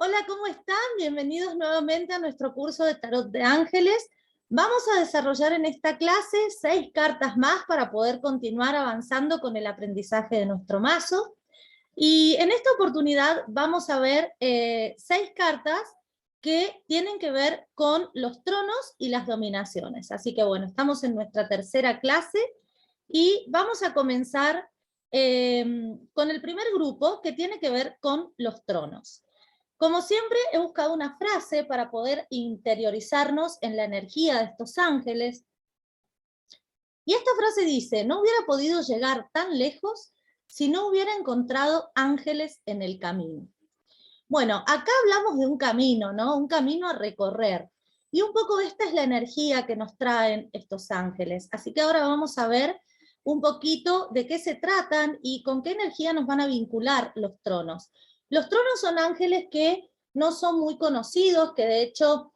Hola, ¿cómo están? Bienvenidos nuevamente a nuestro curso de Tarot de Ángeles. Vamos a desarrollar en esta clase 6 cartas más para poder continuar avanzando con el aprendizaje de nuestro mazo. Y en esta oportunidad vamos a ver 6 cartas que tienen que ver con los tronos y las dominaciones. Así que bueno, estamos en nuestra tercera clase y vamos a comenzar con el primer grupo que tiene que ver con los tronos. Como siempre, he buscado una frase para poder interiorizarnos en la energía de estos ángeles. Y esta frase dice: no hubiera podido llegar tan lejos si no hubiera encontrado ángeles en el camino. Bueno, acá hablamos de un camino, ¿no? Un camino a recorrer. Y un poco esta es la energía que nos traen estos ángeles. Así que ahora vamos a ver un poquito de qué se tratan y con qué energía nos van a vincular los tronos. Los tronos son ángeles que no son muy conocidos, que de hecho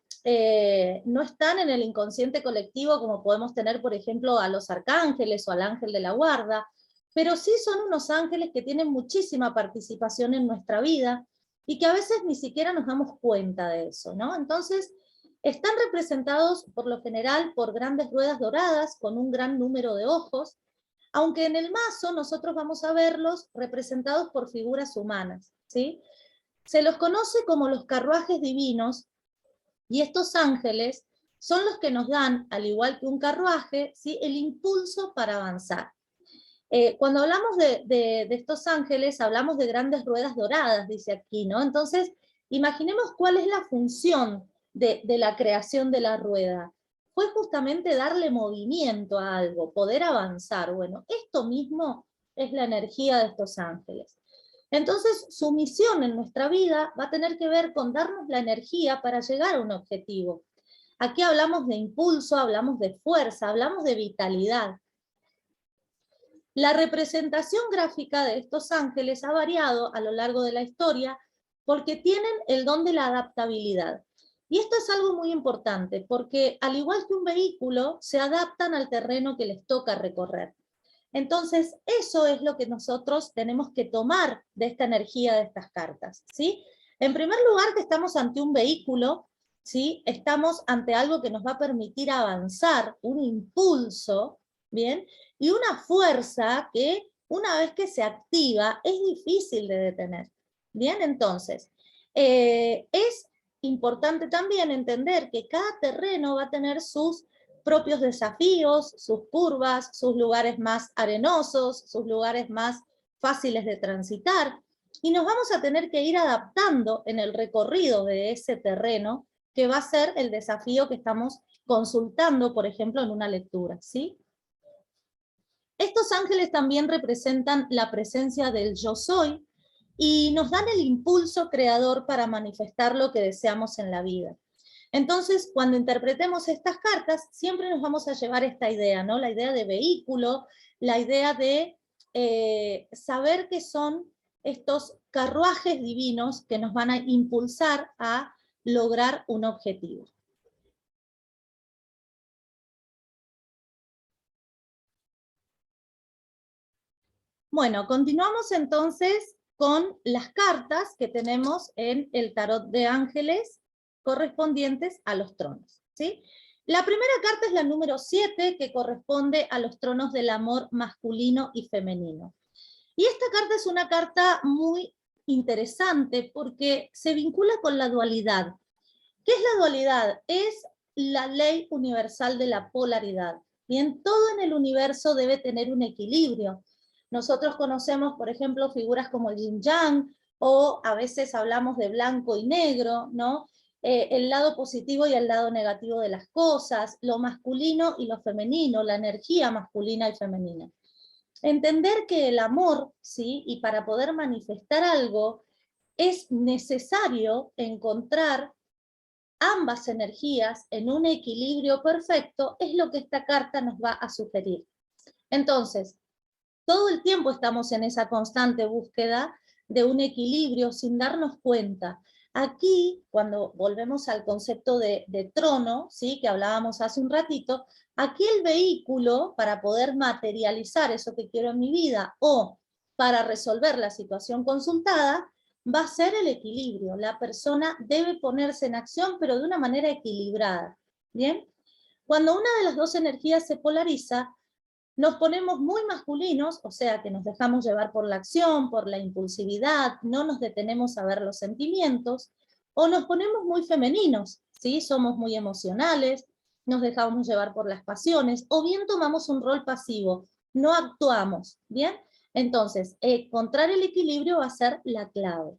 no están en el inconsciente colectivo como podemos tener, por ejemplo, a los arcángeles o al ángel de la guarda, pero sí son unos ángeles que tienen muchísima participación en nuestra vida y que a veces ni siquiera nos damos cuenta de eso, ¿no? Entonces, están representados por lo general por grandes ruedas doradas con un gran número de ojos, aunque en el mazo nosotros vamos a verlos representados por figuras humanas, ¿sí? Se los conoce como los carruajes divinos, y estos ángeles son los que nos dan, al igual que un carruaje, ¿sí?, el impulso para avanzar. Cuando hablamos de estos ángeles, hablamos de grandes ruedas doradas, dice aquí, ¿no? Entonces, imaginemos cuál es la función de la creación de la rueda. Fue justamente darle movimiento a algo, poder avanzar. Bueno, esto mismo es la energía de estos ángeles. Entonces, su misión en nuestra vida va a tener que ver con darnos la energía para llegar a un objetivo. Aquí hablamos de impulso, hablamos de fuerza, hablamos de vitalidad. La representación gráfica de estos ángeles ha variado a lo largo de la historia porque tienen el don de la adaptabilidad. Y esto es algo muy importante porque, al igual que un vehículo, se adaptan al terreno que les toca recorrer. Entonces, eso es lo que nosotros tenemos que tomar de esta energía de estas cartas, ¿sí? En primer lugar, que estamos ante un vehículo, ¿sí? Estamos ante algo que nos va a permitir avanzar, un impulso, ¿bien? Y una fuerza que, una vez que se activa, es difícil de detener. Bien, entonces, es importante también entender que cada terreno va a tener sus propios desafíos, sus curvas, sus lugares más arenosos, sus lugares más fáciles de transitar, y nos vamos a tener que ir adaptando en el recorrido de ese terreno, que va a ser el desafío que estamos consultando, por ejemplo, en una lectura, ¿sí? Estos ángeles también representan la presencia del yo soy y nos dan el impulso creador para manifestar lo que deseamos en la vida. Entonces, cuando interpretemos estas cartas, siempre nos vamos a llevar esta idea, ¿no? La idea de vehículo, la idea de saber que son estos carruajes divinos que nos van a impulsar a lograr un objetivo. Bueno, continuamos entonces con las cartas que tenemos en el tarot de ángeles correspondientes a los tronos, ¿sí? La primera carta es la número 7, que corresponde a los tronos del amor masculino y femenino. Y esta carta es una carta muy interesante porque se vincula con la dualidad. ¿Qué es la dualidad? Es la ley universal de la polaridad. Bien, todo en el universo debe tener un equilibrio. Nosotros conocemos, por ejemplo, figuras como el yin yang, o a veces hablamos de blanco y negro, ¿no? El lado positivo y el lado negativo de las cosas, lo masculino y lo femenino, la energía masculina y femenina. Entender que el amor, ¿sí?, y para poder manifestar algo, es necesario encontrar ambas energías en un equilibrio perfecto, es lo que esta carta nos va a sugerir. Entonces, todo el tiempo estamos en esa constante búsqueda de un equilibrio sin darnos cuenta. Aquí, cuando volvemos al concepto de trono, ¿sí?, que hablábamos hace un ratito, aquí el vehículo para poder materializar eso que quiero en mi vida o para resolver la situación consultada, va a ser el equilibrio. La persona debe ponerse en acción, pero de una manera equilibrada. ¿Bien? Cuando una de las dos energías se polariza, nos ponemos muy masculinos, o sea que nos dejamos llevar por la acción, por la impulsividad, no nos detenemos a ver los sentimientos, o nos ponemos muy femeninos, ¿sí? Somos muy emocionales, nos dejamos llevar por las pasiones, o bien tomamos un rol pasivo, no actuamos, ¿bien? Entonces, encontrar el equilibrio va a ser la clave.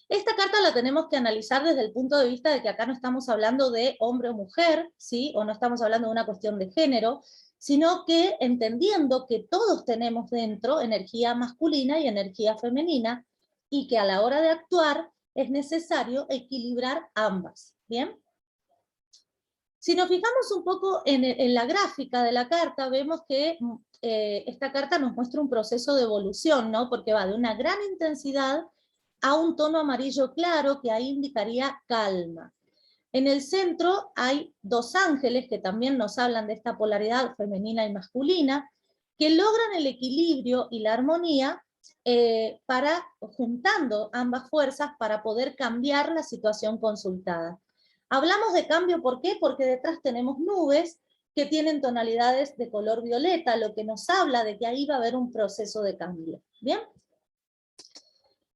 Esta carta la tenemos que analizar desde el punto de vista de que acá no estamos hablando de hombre o mujer, ¿sí? O no estamos hablando de una cuestión de género, sino que entendiendo que todos tenemos dentro energía masculina y energía femenina, y que a la hora de actuar es necesario equilibrar ambas, ¿bien? Si nos fijamos un poco en la gráfica de la carta, vemos que esta carta nos muestra un proceso de evolución, ¿no? Porque va de una gran intensidad a un tono amarillo claro que ahí indicaría calma. En el centro hay dos ángeles que también nos hablan de esta polaridad femenina y masculina, que logran el equilibrio y la armonía juntando ambas fuerzas para poder cambiar la situación consultada. Hablamos de cambio, ¿por qué? Porque detrás tenemos nubes que tienen tonalidades de color violeta, lo que nos habla de que ahí va a haber un proceso de cambio. ¿Bien?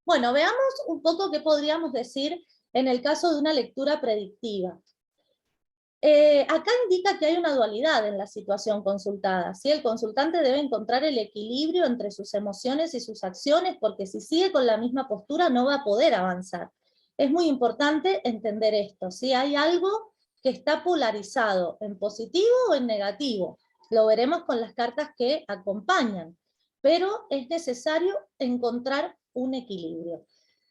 Bueno, veamos un poco qué podríamos decir en el caso de una lectura predictiva. Acá indica que hay una dualidad en la situación consultada, ¿sí? El consultante debe encontrar el equilibrio entre sus emociones y sus acciones, porque si sigue con la misma postura no va a poder avanzar. Es muy importante entender esto, ¿sí? Hay algo que está polarizado, en positivo o en negativo. Lo veremos con las cartas que acompañan, pero es necesario encontrar un equilibrio.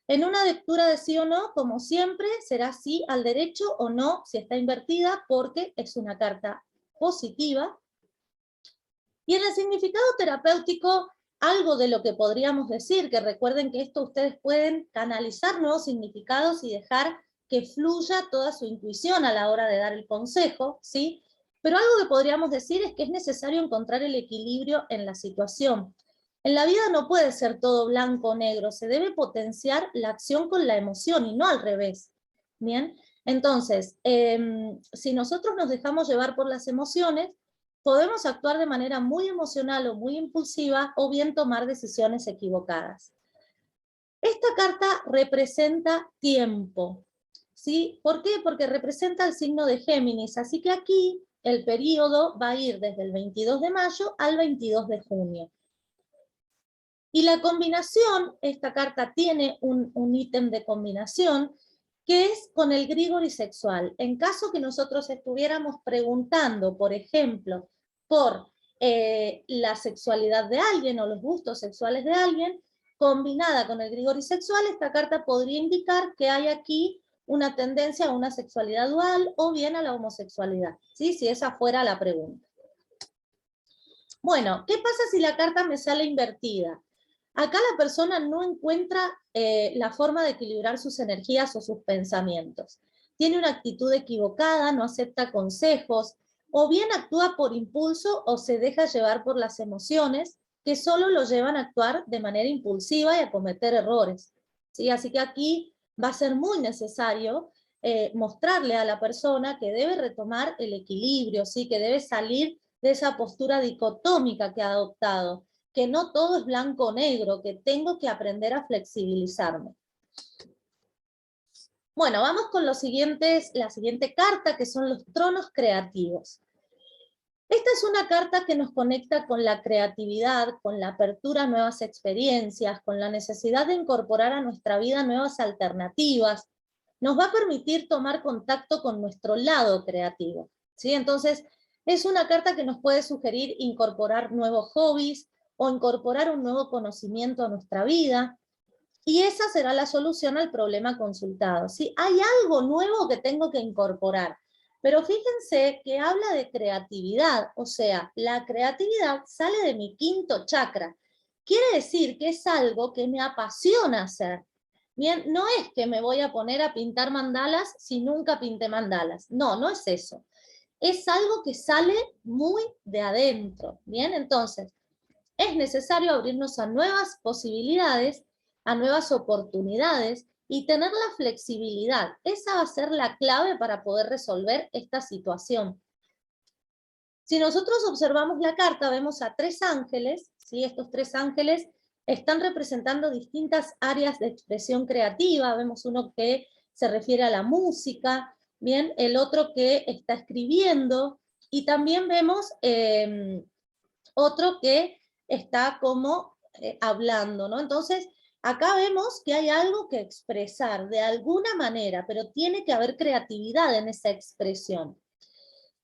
En una lectura de sí o no, como siempre, será sí al derecho o no si está invertida, porque es una carta positiva. Y en el significado terapéutico, algo de lo que podríamos decir, que recuerden que esto ustedes pueden canalizar nuevos significados y dejar que fluya toda su intuición a la hora de dar el consejo, ¿sí? Pero algo que podríamos decir es que es necesario encontrar el equilibrio en la situación. En la vida no puede ser todo blanco o negro, se debe potenciar la acción con la emoción y no al revés. ¿Bien? Entonces, si nosotros nos dejamos llevar por las emociones, podemos actuar de manera muy emocional o muy impulsiva o bien tomar decisiones equivocadas. Esta carta representa tiempo, ¿sí? ¿Por qué? Porque representa el signo de Géminis, así que aquí el periodo va a ir desde el 22 de mayo al 22 de junio. Y la combinación, esta carta tiene un ítem de combinación, que es con el Grigori sexual. En caso que nosotros estuviéramos preguntando, por ejemplo, por la sexualidad de alguien o los gustos sexuales de alguien, combinada con el Grigori sexual, esta carta podría indicar que hay aquí una tendencia a una sexualidad dual o bien a la homosexualidad, ¿sí? Si esa fuera la pregunta. Bueno, ¿qué pasa si la carta me sale invertida? Acá la persona no encuentra la forma de equilibrar sus energías o sus pensamientos. Tiene una actitud equivocada, no acepta consejos, o bien actúa por impulso o se deja llevar por las emociones, que solo lo llevan a actuar de manera impulsiva y a cometer errores. ¿Sí? Así que aquí va a ser muy necesario mostrarle a la persona que debe retomar el equilibrio, ¿sí? Que debe salir de esa postura dicotómica que ha adoptado, que no todo es blanco o negro, que tengo que aprender a flexibilizarme. Bueno, vamos con la siguiente carta, que son los tronos creativos. Esta es una carta que nos conecta con la creatividad, con la apertura a nuevas experiencias, con la necesidad de incorporar a nuestra vida nuevas alternativas. Nos va a permitir tomar contacto con nuestro lado creativo, ¿sí? Entonces, es una carta que nos puede sugerir incorporar nuevos hobbies o incorporar un nuevo conocimiento a nuestra vida, y esa será la solución al problema consultado, ¿sí? Hay algo nuevo que tengo que incorporar, pero fíjense que habla de creatividad, o sea, la creatividad sale de mi quinto chakra. Quiere decir que es algo que me apasiona hacer. Bien, no es que me voy a poner a pintar mandalas si nunca pinté mandalas. No, no es eso. Es algo que sale muy de adentro. Bien, entonces, es necesario abrirnos a nuevas posibilidades a nuevas oportunidades y tener la flexibilidad. Esa va a ser la clave para poder resolver esta situación. Si nosotros observamos la carta, vemos a 3 ángeles, ¿sí? Estos 3 ángeles están representando distintas áreas de expresión creativa. Vemos uno que se refiere a la música, bien, el otro que está escribiendo, y también vemos otro que está como hablando, ¿no? Entonces, acá vemos que hay algo que expresar de alguna manera, pero tiene que haber creatividad en esa expresión.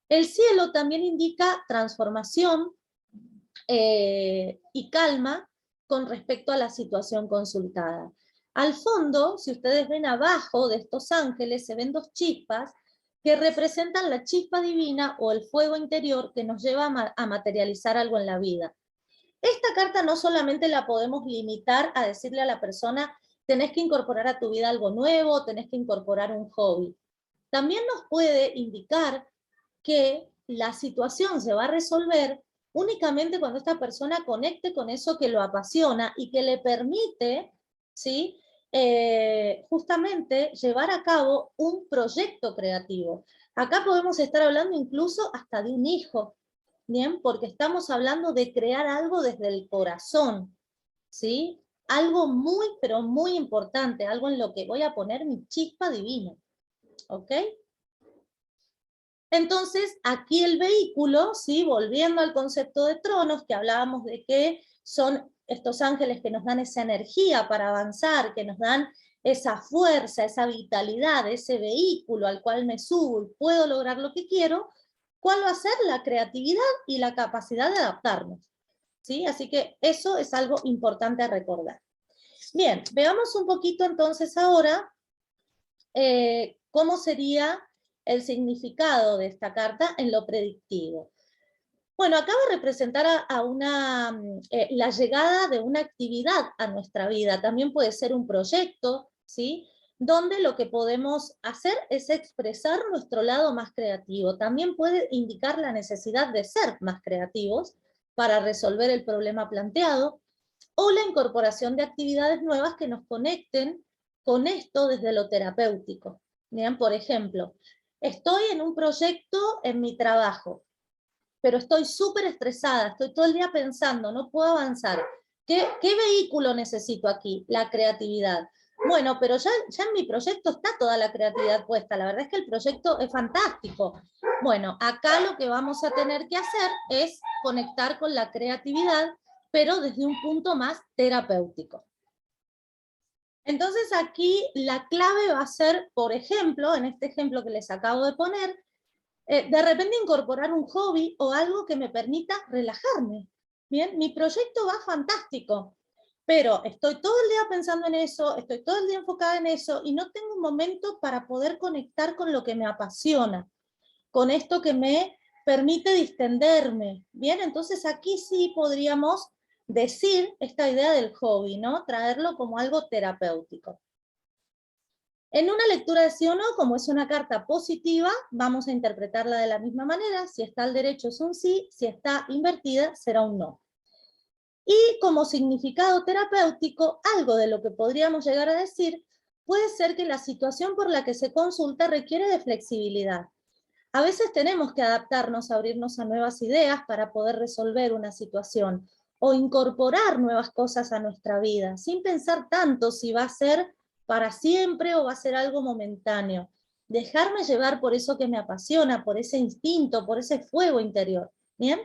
El cielo también indica transformación y calma con respecto a la situación consultada. Al fondo, si ustedes ven abajo de estos ángeles, se ven 2 chispas que representan la chispa divina o el fuego interior que nos lleva a materializar algo en la vida. Esta carta no solamente la podemos limitar a decirle a la persona, tenés que incorporar a tu vida algo nuevo, tenés que incorporar un hobby. También nos puede indicar que la situación se va a resolver únicamente cuando esta persona conecte con eso que lo apasiona y que le permite, ¿sí? Justamente llevar a cabo un proyecto creativo. Acá podemos estar hablando incluso hasta de un hijo, ¿bien? Porque estamos hablando de crear algo desde el corazón, ¿sí? Algo muy, pero muy importante, algo en lo que voy a poner mi chispa divina, ¿ok? Entonces, aquí el vehículo, ¿sí? Volviendo al concepto de tronos, que hablábamos de que son estos ángeles que nos dan esa energía para avanzar, que nos dan esa fuerza, esa vitalidad, ese vehículo al cual me subo y puedo lograr lo que quiero, ¿cuál va a ser? La creatividad y la capacidad de adaptarnos, ¿sí? Así que eso es algo importante a recordar. Bien, veamos un poquito entonces ahora cómo sería el significado de esta carta en lo predictivo. Bueno, acaba de representar la llegada de una actividad a nuestra vida. También puede ser un proyecto, ¿sí? Donde lo que podemos hacer es expresar nuestro lado más creativo. También puede indicar la necesidad de ser más creativos para resolver el problema planteado, o la incorporación de actividades nuevas que nos conecten con esto desde lo terapéutico. Bien, por ejemplo, estoy en un proyecto en mi trabajo, pero estoy súper estresada, estoy todo el día pensando, no puedo avanzar. ¿Qué vehículo necesito aquí? La creatividad. Bueno, pero ya en mi proyecto está toda la creatividad puesta, la verdad es que el proyecto es fantástico. Bueno, acá lo que vamos a tener que hacer es conectar con la creatividad, pero desde un punto más terapéutico. Entonces aquí la clave va a ser, por ejemplo, en este ejemplo que les acabo de poner, de repente incorporar un hobby o algo que me permita relajarme. Bien, mi proyecto va fantástico, pero estoy todo el día pensando en eso, estoy todo el día enfocada en eso y no tengo un momento para poder conectar con lo que me apasiona, con esto que me permite distenderme. Bien, entonces aquí sí podríamos decir esta idea del hobby, ¿no? Traerlo como algo terapéutico. En una lectura de sí o no, como es una carta positiva, vamos a interpretarla de la misma manera. Si está al derecho es un sí, si está invertida será un no. Y como significado terapéutico, algo de lo que podríamos llegar a decir puede ser que la situación por la que se consulta requiere de flexibilidad. A veces tenemos que adaptarnos, abrirnos a nuevas ideas para poder resolver una situación o incorporar nuevas cosas a nuestra vida, sin pensar tanto si va a ser para siempre o va a ser algo momentáneo. Dejarme llevar por eso que me apasiona, por ese instinto, por ese fuego interior. ¿Bien?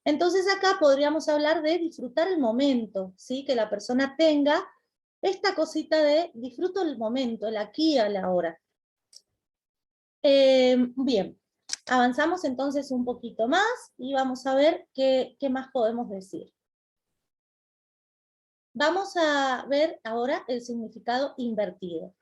Entonces acá podríamos hablar de disfrutar el momento, ¿sí? Que la persona tenga esta cosita de disfruto el momento, el aquí y el ahora. Bien, avanzamos entonces un poquito más y vamos a ver qué más podemos decir. Vamos a ver ahora el significado invertido.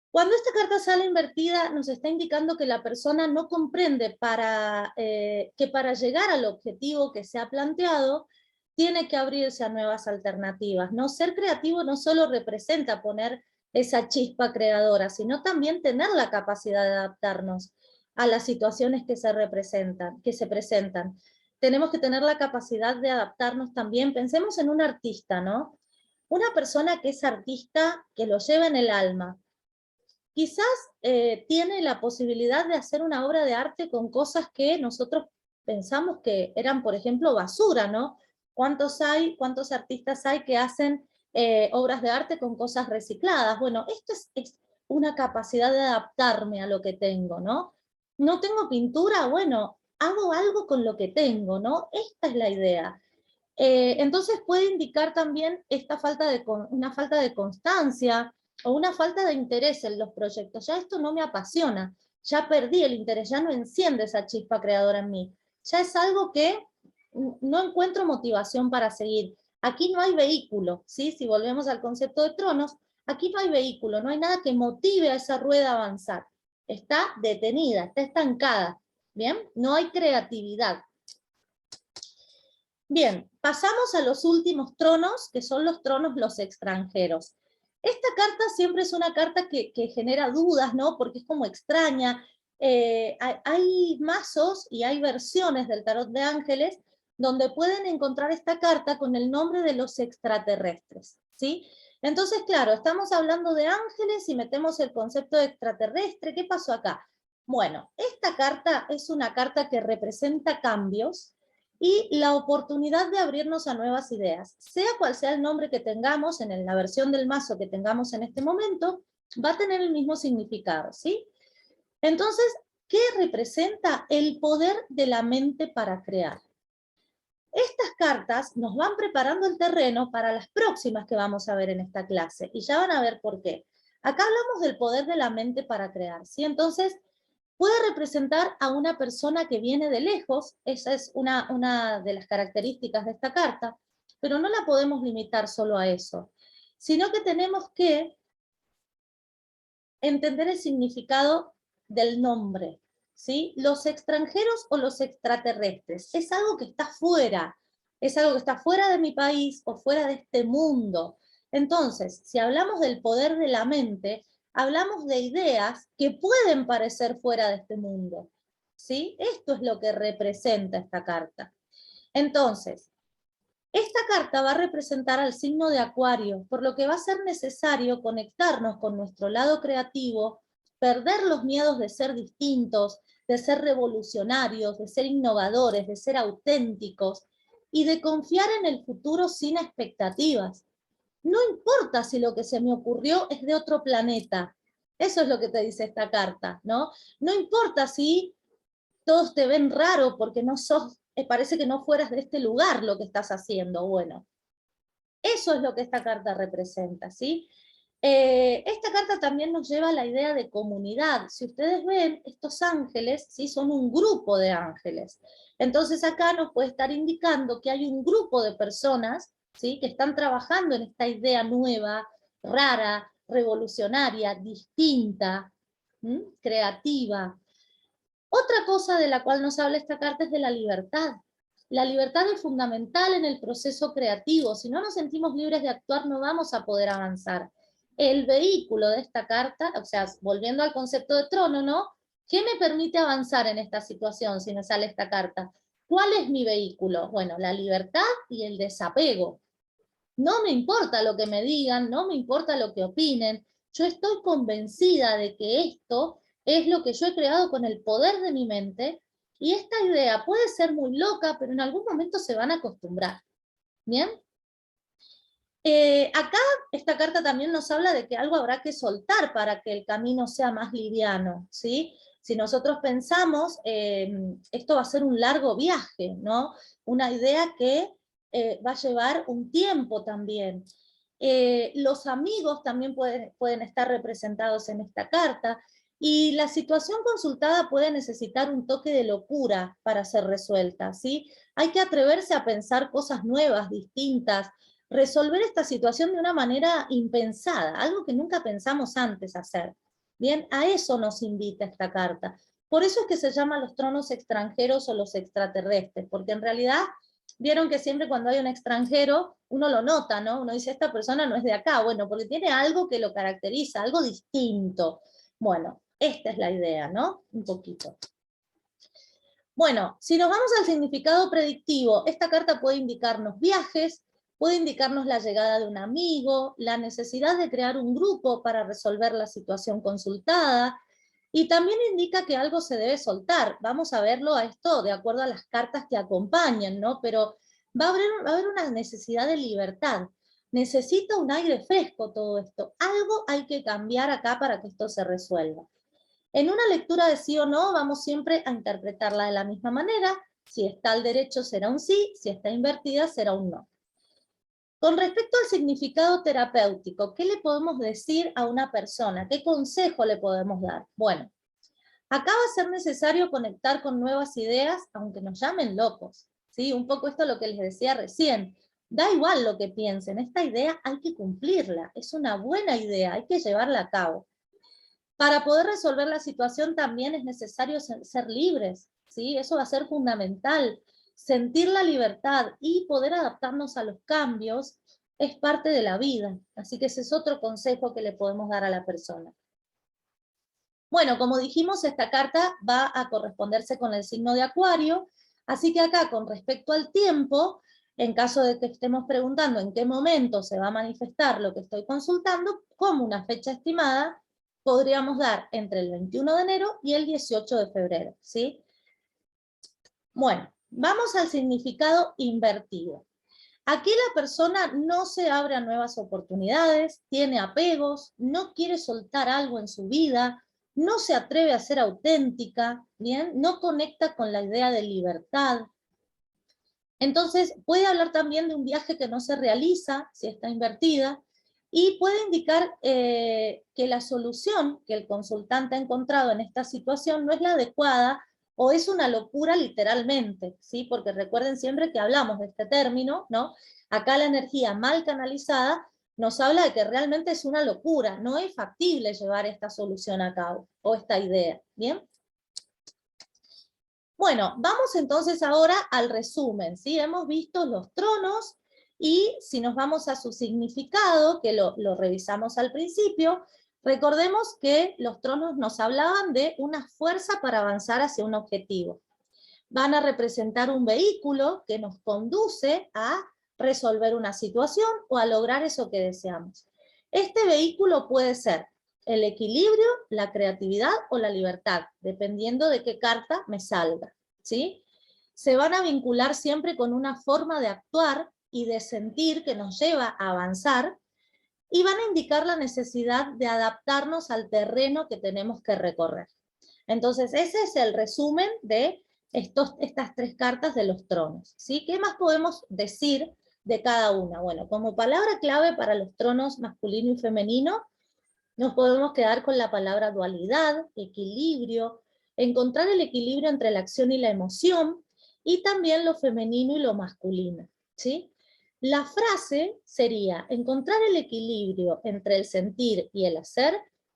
Cuando esta carta sale invertida, nos está indicando que la persona no comprende que para llegar al objetivo que se ha planteado, tiene que abrirse a nuevas alternativas. ¿No? Ser creativo no solo representa poner esa chispa creadora, sino también tener la capacidad de adaptarnos a las situaciones que se presentan. Tenemos que tener la capacidad de adaptarnos también. Pensemos en un artista, ¿no? Una persona que es artista, que lo lleva en el alma, quizás tiene la posibilidad de hacer una obra de arte con cosas que nosotros pensamos que eran, por ejemplo, basura, ¿no? ¿Cuántos artistas hay que hacen obras de arte con cosas recicladas? Bueno, esto es una capacidad de adaptarme a lo que tengo, ¿no? No tengo pintura, bueno, hago algo con lo que tengo, ¿no? Esta es la idea. Entonces puede indicar también una falta de constancia o una falta de interés en los proyectos. Ya esto no me apasiona, ya perdí el interés, ya no enciende esa chispa creadora en mí. Ya es algo que no encuentro motivación para seguir. Aquí no hay vehículo, ¿sí? Si volvemos al concepto de tronos, aquí no hay vehículo, no hay nada que motive a esa rueda a avanzar. Está detenida, está estancada, ¿bien? No hay creatividad. Bien, pasamos a los últimos tronos, que son los tronos los extranjeros. Esta carta siempre es una carta que genera dudas, ¿no? Porque es como extraña. Hay mazos y hay versiones del tarot de ángeles donde pueden encontrar esta carta con el nombre de los extraterrestres, ¿sí? Entonces, claro, estamos hablando de ángeles y metemos el concepto de extraterrestre. ¿Qué pasó acá? Bueno, esta carta es una carta que representa cambios y la oportunidad de abrirnos a nuevas ideas. Sea cual sea el nombre que tengamos en la versión del mazo que tengamos en este momento, va a tener el mismo significado, ¿sí? Entonces, ¿qué representa el poder de la mente para crear? Estas cartas nos van preparando el terreno para las próximas que vamos a ver en esta clase, y ya van a ver por qué. Acá hablamos del poder de la mente para crear, ¿sí? Entonces, puede representar a una persona que viene de lejos, esa es una de las características de esta carta, pero no la podemos limitar solo a eso, sino que tenemos que entender el significado del nombre, ¿sí? Los extranjeros o los extraterrestres, es algo que está fuera, es algo que está fuera de mi país o fuera de este mundo. Entonces, si hablamos del poder de la mente, hablamos de ideas que pueden parecer fuera de este mundo, ¿sí? Esto es lo que representa esta carta. Entonces, esta carta va a representar al signo de Acuario, por lo que va a ser necesario conectarnos con nuestro lado creativo, perder los miedos de ser distintos, de ser revolucionarios, de ser innovadores, de ser auténticos, y de confiar en el futuro sin expectativas. No importa si lo que se me ocurrió es de otro planeta. Eso es lo que te dice esta carta, ¿no? No importa si todos te ven raro porque no sos, parece que no fueras de este lugar lo que estás haciendo. Bueno, eso es lo que esta carta representa, ¿sí? Esta carta también nos lleva a la idea de comunidad. Si ustedes ven, estos ángeles, ¿sí? Son un grupo de ángeles. Entonces acá nos puede estar indicando que hay un grupo de personas, ¿sí? Que están trabajando en esta idea nueva, rara, revolucionaria, distinta, creativa. Otra cosa de la cual nos habla esta carta es de la libertad. La libertad es fundamental en el proceso creativo. Si no nos sentimos libres de actuar, no vamos a poder avanzar. El vehículo de esta carta, o sea, volviendo al concepto de trono, ¿no? ¿Qué me permite avanzar en esta situación si me sale esta carta? ¿Cuál es mi vehículo? Bueno, la libertad y el desapego. No me importa lo que me digan, no me importa lo que opinen. Yo estoy convencida de que esto es lo que yo he creado con el poder de mi mente, y esta idea puede ser muy loca, pero en algún momento se van a acostumbrar. ¿Bien? Acá esta carta también nos habla de que algo habrá que soltar para que el camino sea más liviano, ¿sí? Si nosotros pensamos, esto va a ser un largo viaje, ¿no? Una idea que va a llevar un tiempo también. Los amigos también pueden estar representados en esta carta, y la situación consultada puede necesitar un toque de locura para ser resuelta, ¿sí? Hay que atreverse a pensar cosas nuevas, distintas, resolver esta situación de una manera impensada, algo que nunca pensamos antes hacer. Bien, a eso nos invita esta carta. Por eso es que se llama los tronos extranjeros o los extraterrestres, porque en realidad vieron que siempre cuando hay un extranjero, uno lo nota, ¿no? Uno dice, esta persona no es de acá, bueno, porque tiene algo que lo caracteriza, algo distinto. Bueno, esta es la idea, ¿no? Un poquito. Bueno, si nos vamos al significado predictivo, esta carta puede indicarnos viajes, puede indicarnos la llegada de un amigo, la necesidad de crear un grupo para resolver la situación consultada, y también indica que algo se debe soltar. Vamos a verlo a esto de acuerdo a las cartas que acompañan, ¿no? Pero va a haber una necesidad de libertad. Necesita un aire fresco todo esto. Algo hay que cambiar acá para que esto se resuelva. En una lectura de sí o no, vamos siempre a interpretarla de la misma manera. Si está al derecho será un sí, si está invertida será un no. Con respecto al significado terapéutico, ¿qué le podemos decir a una persona? ¿Qué consejo le podemos dar? Bueno, acá va a ser necesario conectar con nuevas ideas, aunque nos llamen locos, ¿sí? Un poco esto es lo que les decía recién. Da igual lo que piensen, esta idea hay que cumplirla, es una buena idea, hay que llevarla a cabo. Para poder resolver la situación también es necesario ser libres, ¿sí? Eso va a ser fundamental. Sentir la libertad y poder adaptarnos a los cambios es parte de la vida. Así que ese es otro consejo que le podemos dar a la persona. Bueno, como dijimos, esta carta va a corresponderse con el signo de Acuario, así que acá con respecto al tiempo, en caso de que estemos preguntando en qué momento se va a manifestar lo que estoy consultando, como una fecha estimada, podríamos dar entre el 21 de enero y el 18 de febrero, ¿sí? Bueno, vamos al significado invertido. Aquí la persona no se abre a nuevas oportunidades, tiene apegos, no quiere soltar algo en su vida, no se atreve a ser auténtica, ¿bien? No conecta con la idea de libertad. Entonces puede hablar también de un viaje que no se realiza, si está invertida, y puede indicar que la solución que el consultante ha encontrado en esta situación no es la adecuada, o es una locura literalmente, ¿sí? Porque recuerden siempre que hablamos de este término, ¿no? Acá la energía mal canalizada nos habla de que realmente es una locura, no es factible llevar esta solución a cabo, o esta idea, ¿bien? Bueno, vamos entonces ahora al resumen, ¿sí? Hemos visto los tronos, y si nos vamos a su significado, que lo revisamos al principio, recordemos que los tronos nos hablaban de una fuerza para avanzar hacia un objetivo. Van a representar un vehículo que nos conduce a resolver una situación o a lograr eso que deseamos. Este vehículo puede ser el equilibrio, la creatividad o la libertad, dependiendo de qué carta me salga, ¿sí? Se van a vincular siempre con una forma de actuar y de sentir que nos lleva a avanzar, y van a indicar la necesidad de adaptarnos al terreno que tenemos que recorrer. Entonces, ese es el resumen de estas tres cartas de los tronos, ¿sí? ¿Qué más podemos decir de cada una? Bueno, como palabra clave para los tronos masculino y femenino, nos podemos quedar con la palabra dualidad, equilibrio, encontrar el equilibrio entre la acción y la emoción, y también lo femenino y lo masculino, ¿sí? La frase sería: encontrar el equilibrio entre el sentir y el hacer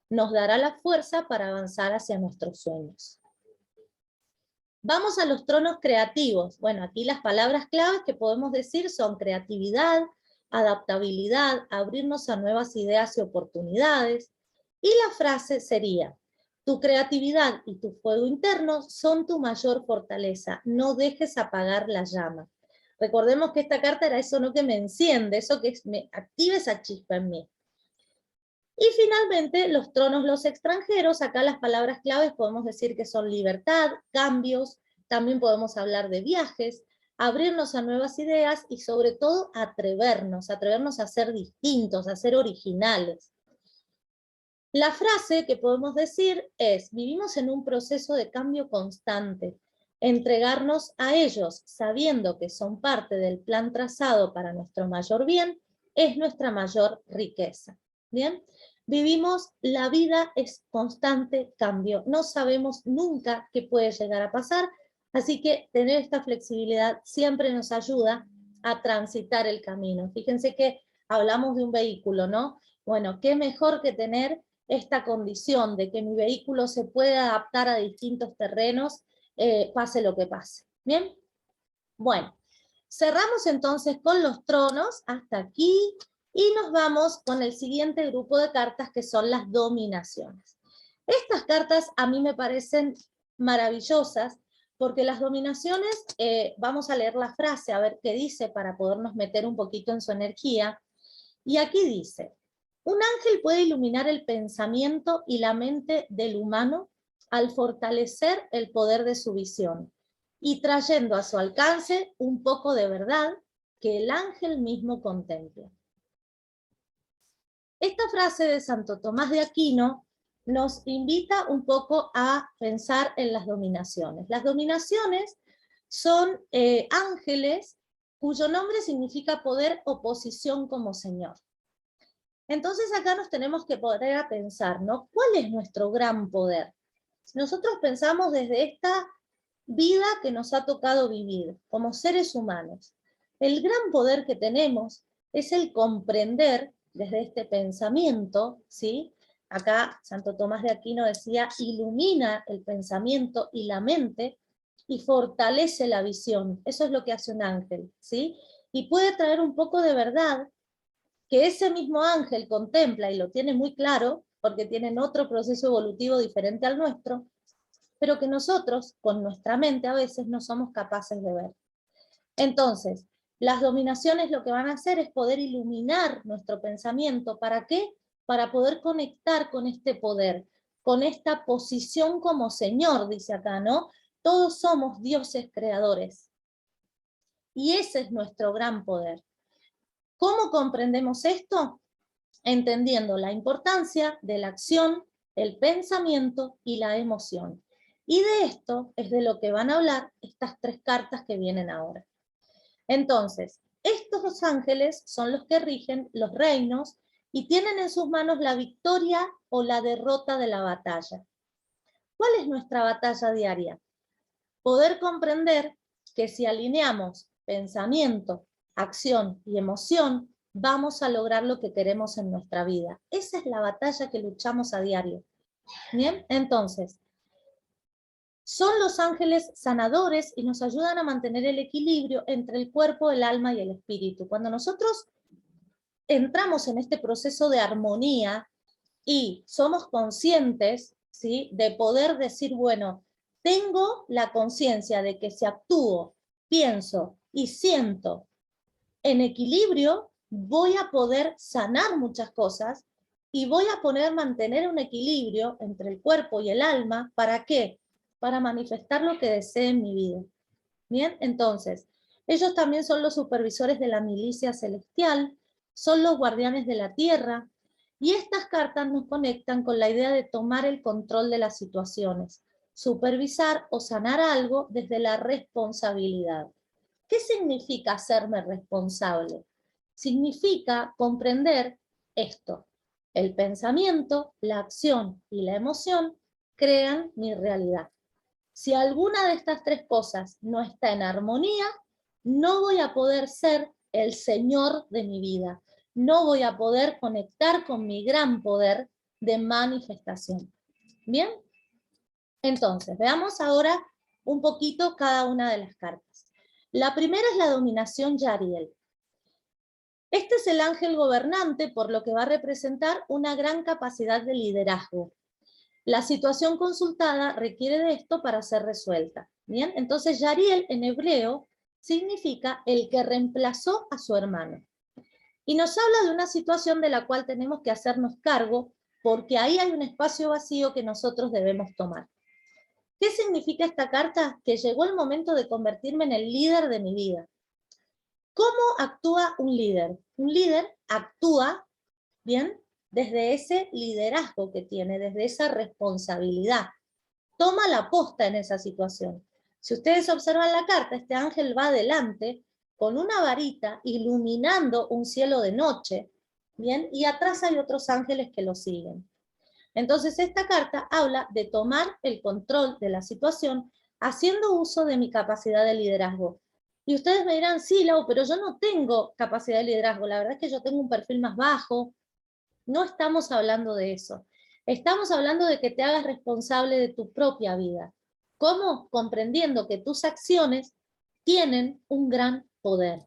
nos dará la fuerza para avanzar hacia nuestros sueños. Vamos a los tronos creativos. Bueno, aquí las palabras claves que podemos decir son creatividad, adaptabilidad, abrirnos a nuevas ideas y oportunidades. Y la frase sería: tu creatividad y tu fuego interno son tu mayor fortaleza, no dejes apagar la llama. Recordemos que esta carta era eso, no que me enciende, eso que me activa esa chispa en mí. Y finalmente, los tronos, los extranjeros, acá las palabras claves podemos decir que son libertad, cambios, también podemos hablar de viajes, abrirnos a nuevas ideas y sobre todo atrevernos a ser distintos, a ser originales. La frase que podemos decir es: vivimos en un proceso de cambio constante. Entregarnos a ellos, sabiendo que son parte del plan trazado para nuestro mayor bien, es nuestra mayor riqueza. ¿Bien? Vivimos, la vida es constante cambio. No sabemos nunca qué puede llegar a pasar, así que tener esta flexibilidad siempre nos ayuda a transitar el camino. Fíjense que hablamos de un vehículo, ¿no? Bueno, qué mejor que tener esta condición de que mi vehículo se puede adaptar a distintos terrenos, pase lo que pase. ¿Bien? Bueno, cerramos entonces con los tronos hasta aquí, y nos vamos con el siguiente grupo de cartas, que son las dominaciones. Estas cartas a mí me parecen maravillosas porque las dominaciones, vamos a leer la frase, a ver qué dice para podernos meter un poquito en su energía. Y aquí dice, un ángel puede iluminar el pensamiento y la mente del humano al fortalecer el poder de su visión y trayendo a su alcance un poco de verdad que el ángel mismo contempla. Esta frase de Santo Tomás de Aquino nos invita un poco a pensar en las dominaciones. Las dominaciones son ángeles cuyo nombre significa poder o posición como Señor. Entonces acá nos tenemos que poner a pensar, ¿no? ¿Cuál es nuestro gran poder? Si nosotros pensamos desde esta vida que nos ha tocado vivir como seres humanos, el gran poder que tenemos es el comprender desde este pensamiento, ¿sí? Acá Santo Tomás de Aquino decía, ilumina el pensamiento y la mente y fortalece la visión. Eso es lo que hace un ángel, ¿sí? Y puede traer un poco de verdad que ese mismo ángel contempla y lo tiene muy claro, porque tienen otro proceso evolutivo diferente al nuestro, pero que nosotros, con nuestra mente, a veces no somos capaces de ver. Entonces, las dominaciones lo que van a hacer es poder iluminar nuestro pensamiento. ¿Para qué? Para poder conectar con este poder, con esta posición como Señor, dice acá, ¿no? Todos somos dioses creadores. Y ese es nuestro gran poder. ¿Cómo comprendemos esto? Entendiendo la importancia de la acción, el pensamiento y la emoción. Y de esto es de lo que van a hablar estas tres cartas que vienen ahora. Entonces, estos dos ángeles son los que rigen los reinos y tienen en sus manos la victoria o la derrota de la batalla. ¿Cuál es nuestra batalla diaria? Poder comprender que si alineamos pensamiento, acción y emoción, vamos a lograr lo que queremos en nuestra vida. Esa es la batalla que luchamos a diario. Bien, entonces, son los ángeles sanadores y nos ayudan a mantener el equilibrio entre el cuerpo, el alma y el espíritu. Cuando nosotros entramos en este proceso de armonía y somos conscientes, ¿sí?, de poder decir, bueno, tengo la conciencia de que si actúo, pienso y siento en equilibrio, voy a poder sanar muchas cosas y voy a poder mantener un equilibrio entre el cuerpo y el alma. ¿Para qué? Para manifestar lo que desee en mi vida. Bien, entonces, ellos también son los supervisores de la milicia celestial, son los guardianes de la tierra, y estas cartas nos conectan con la idea de tomar el control de las situaciones, supervisar o sanar algo desde la responsabilidad. ¿Qué significa hacerme responsable? Significa comprender esto. El pensamiento, la acción y la emoción crean mi realidad. Si alguna de estas tres cosas no está en armonía, no voy a poder ser el Señor de mi vida. No voy a poder conectar con mi gran poder de manifestación. ¿Bien? Entonces, veamos ahora un poquito cada una de las cartas. La primera es la dominación Yariel. Este es el ángel gobernante, por lo que va a representar una gran capacidad de liderazgo. La situación consultada requiere de esto para ser resuelta. Bien, entonces Yariel en hebreo significa el que reemplazó a su hermano. Y nos habla de una situación de la cual tenemos que hacernos cargo, porque ahí hay un espacio vacío que nosotros debemos tomar. ¿Qué significa esta carta? Que llegó el momento de convertirme en el líder de mi vida. ¿Cómo actúa un líder? Un líder actúa, bien, desde ese liderazgo que tiene, desde esa responsabilidad. Toma la posta en esa situación. Si ustedes observan la carta, este ángel va adelante con una varita iluminando un cielo de noche, bien, y atrás hay otros ángeles que lo siguen. Entonces esta carta habla de tomar el control de la situación haciendo uso de mi capacidad de liderazgo. Y ustedes me dirán, sí, Lau, pero yo no tengo capacidad de liderazgo, la verdad es que yo tengo un perfil más bajo. No estamos hablando de eso. Estamos hablando de que te hagas responsable de tu propia vida. ¿Cómo? Comprendiendo que tus acciones tienen un gran poder,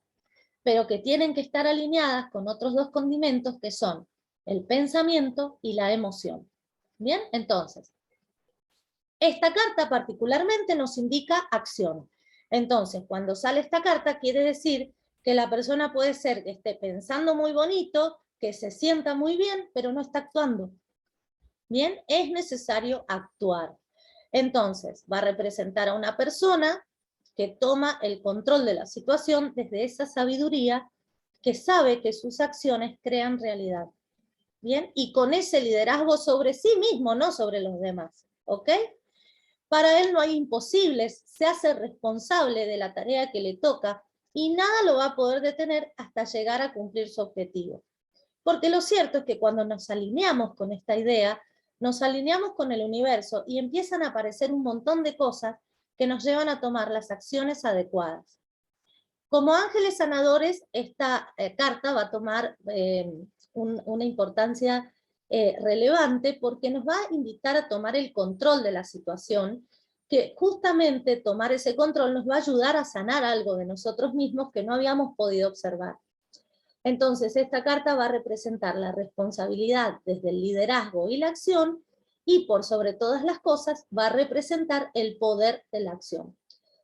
pero que tienen que estar alineadas con otros dos condimentos que son el pensamiento y la emoción. Bien, entonces, Esta carta particularmente nos indica acción. Entonces, cuando sale esta carta, quiere decir que la persona puede ser que esté pensando muy bonito, que se sienta muy bien, pero no está actuando. Bien, es necesario actuar. Entonces, va a representar a una persona que toma el control de la situación desde esa sabiduría, que sabe que sus acciones crean realidad. Bien, y con ese liderazgo sobre sí mismo, no sobre los demás. ¿Ok? Para él no hay imposibles, se hace responsable de la tarea que le toca y nada lo va a poder detener hasta llegar a cumplir su objetivo. Porque lo cierto es que cuando nos alineamos con esta idea, nos alineamos con el universo y empiezan a aparecer un montón de cosas que nos llevan a tomar las acciones adecuadas. Como ángeles sanadores, esta carta va a tomar una importancia relevante porque nos va a invitar a tomar el control de la situación, que justamente tomar ese control nos va a ayudar a sanar algo de nosotros mismos que no habíamos podido observar. Entonces, esta carta va a representar la responsabilidad desde el liderazgo y la acción, y por sobre todas las cosas va a representar el poder de la acción.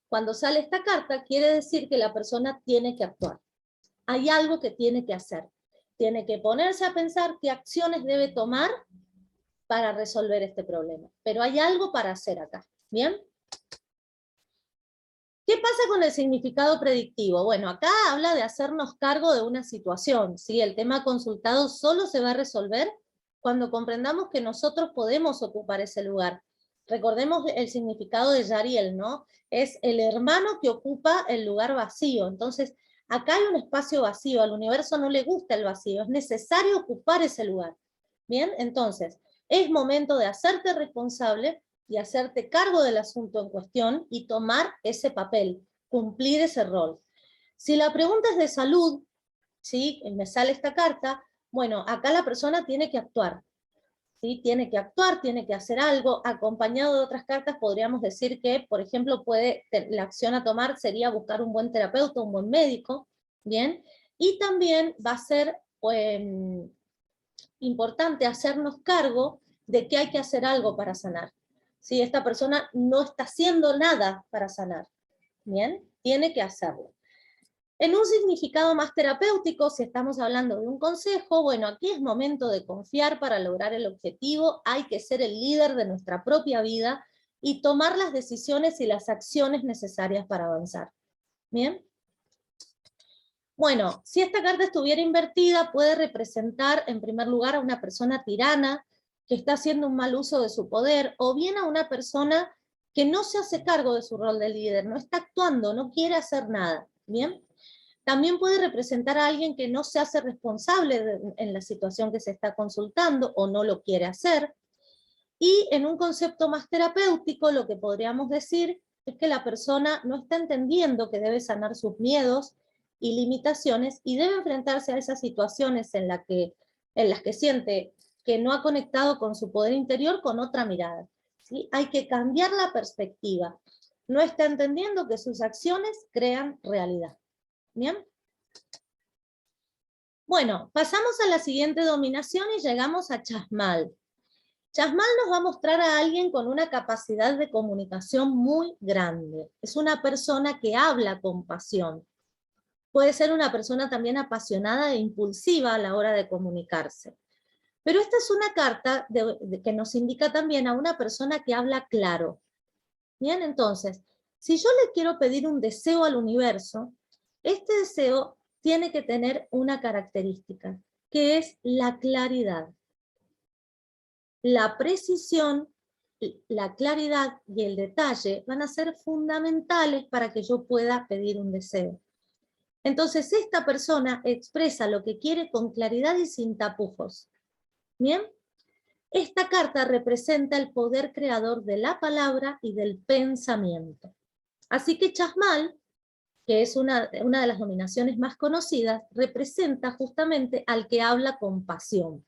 Cuando sale esta carta, quiere decir que la persona tiene que actuar. Hay algo que tiene que hacer. Tiene que ponerse a pensar qué acciones debe tomar para resolver este problema. Pero hay algo para hacer acá. ¿Bien? ¿Qué pasa con el significado predictivo? Bueno, acá habla de hacernos cargo de una situación, ¿sí? El tema consultado solo se va a resolver cuando comprendamos que nosotros podemos ocupar ese lugar. Recordemos el significado de Yariel, ¿no? Es el hermano que ocupa el lugar vacío. Entonces, acá hay un espacio vacío, al universo no le gusta el vacío, es necesario ocupar ese lugar. Bien, entonces, es momento de hacerte responsable y hacerte cargo del asunto en cuestión y tomar ese papel, cumplir ese rol. Si la pregunta es de salud, ¿sí? Me sale esta carta, bueno, acá la persona tiene que actuar, ¿sí? Tiene que actuar, tiene que hacer algo, acompañado de otras cartas podríamos decir que, por ejemplo, la acción a tomar sería buscar un buen terapeuta, un buen médico, ¿bien? Y también va a ser importante hacernos cargo de que hay que hacer algo para sanar. Si esta persona no está haciendo nada para sanar, ¿bien? Tiene que hacerlo. En un significado más terapéutico, si estamos hablando de un consejo, bueno, aquí es momento de confiar para lograr el objetivo, hay que ser el líder de nuestra propia vida y tomar las decisiones y las acciones necesarias para avanzar. ¿Bien? Bueno, si esta carta estuviera invertida, puede representar en primer lugar a una persona tirana, que está haciendo un mal uso de su poder, o bien a una persona que no se hace cargo de su rol de líder, no está actuando, no quiere hacer nada, ¿bien? También puede representar a alguien que no se hace responsable en la situación que se está consultando, o no lo quiere hacer. Y en un concepto más terapéutico, lo que podríamos decir es que la persona no está entendiendo que debe sanar sus miedos y limitaciones, y debe enfrentarse a esas situaciones en las que siente que no ha conectado con su poder interior con otra mirada. ¿Sí? Hay que cambiar la perspectiva. No está entendiendo que sus acciones crean realidad. ¿Bien? Bueno, pasamos a la siguiente dominación y llegamos a Chasmal. Chasmal nos va a mostrar a alguien con una capacidad de comunicación muy grande. Es una persona que habla con pasión. Puede ser una persona también apasionada e impulsiva a la hora de comunicarse. Pero esta es una carta que nos indica también a una persona que habla claro. Bien, entonces, si yo le quiero pedir un deseo al universo, este deseo tiene que tener una característica, que es la claridad. La precisión, la claridad y el detalle van a ser fundamentales para que yo pueda pedir un deseo. Entonces esta persona expresa lo que quiere con claridad y sin tapujos. ¿Bien? Esta carta representa el poder creador de la palabra y del pensamiento. Así que Chasmal, que es una de las dominaciones más conocidas, representa justamente al que habla con pasión.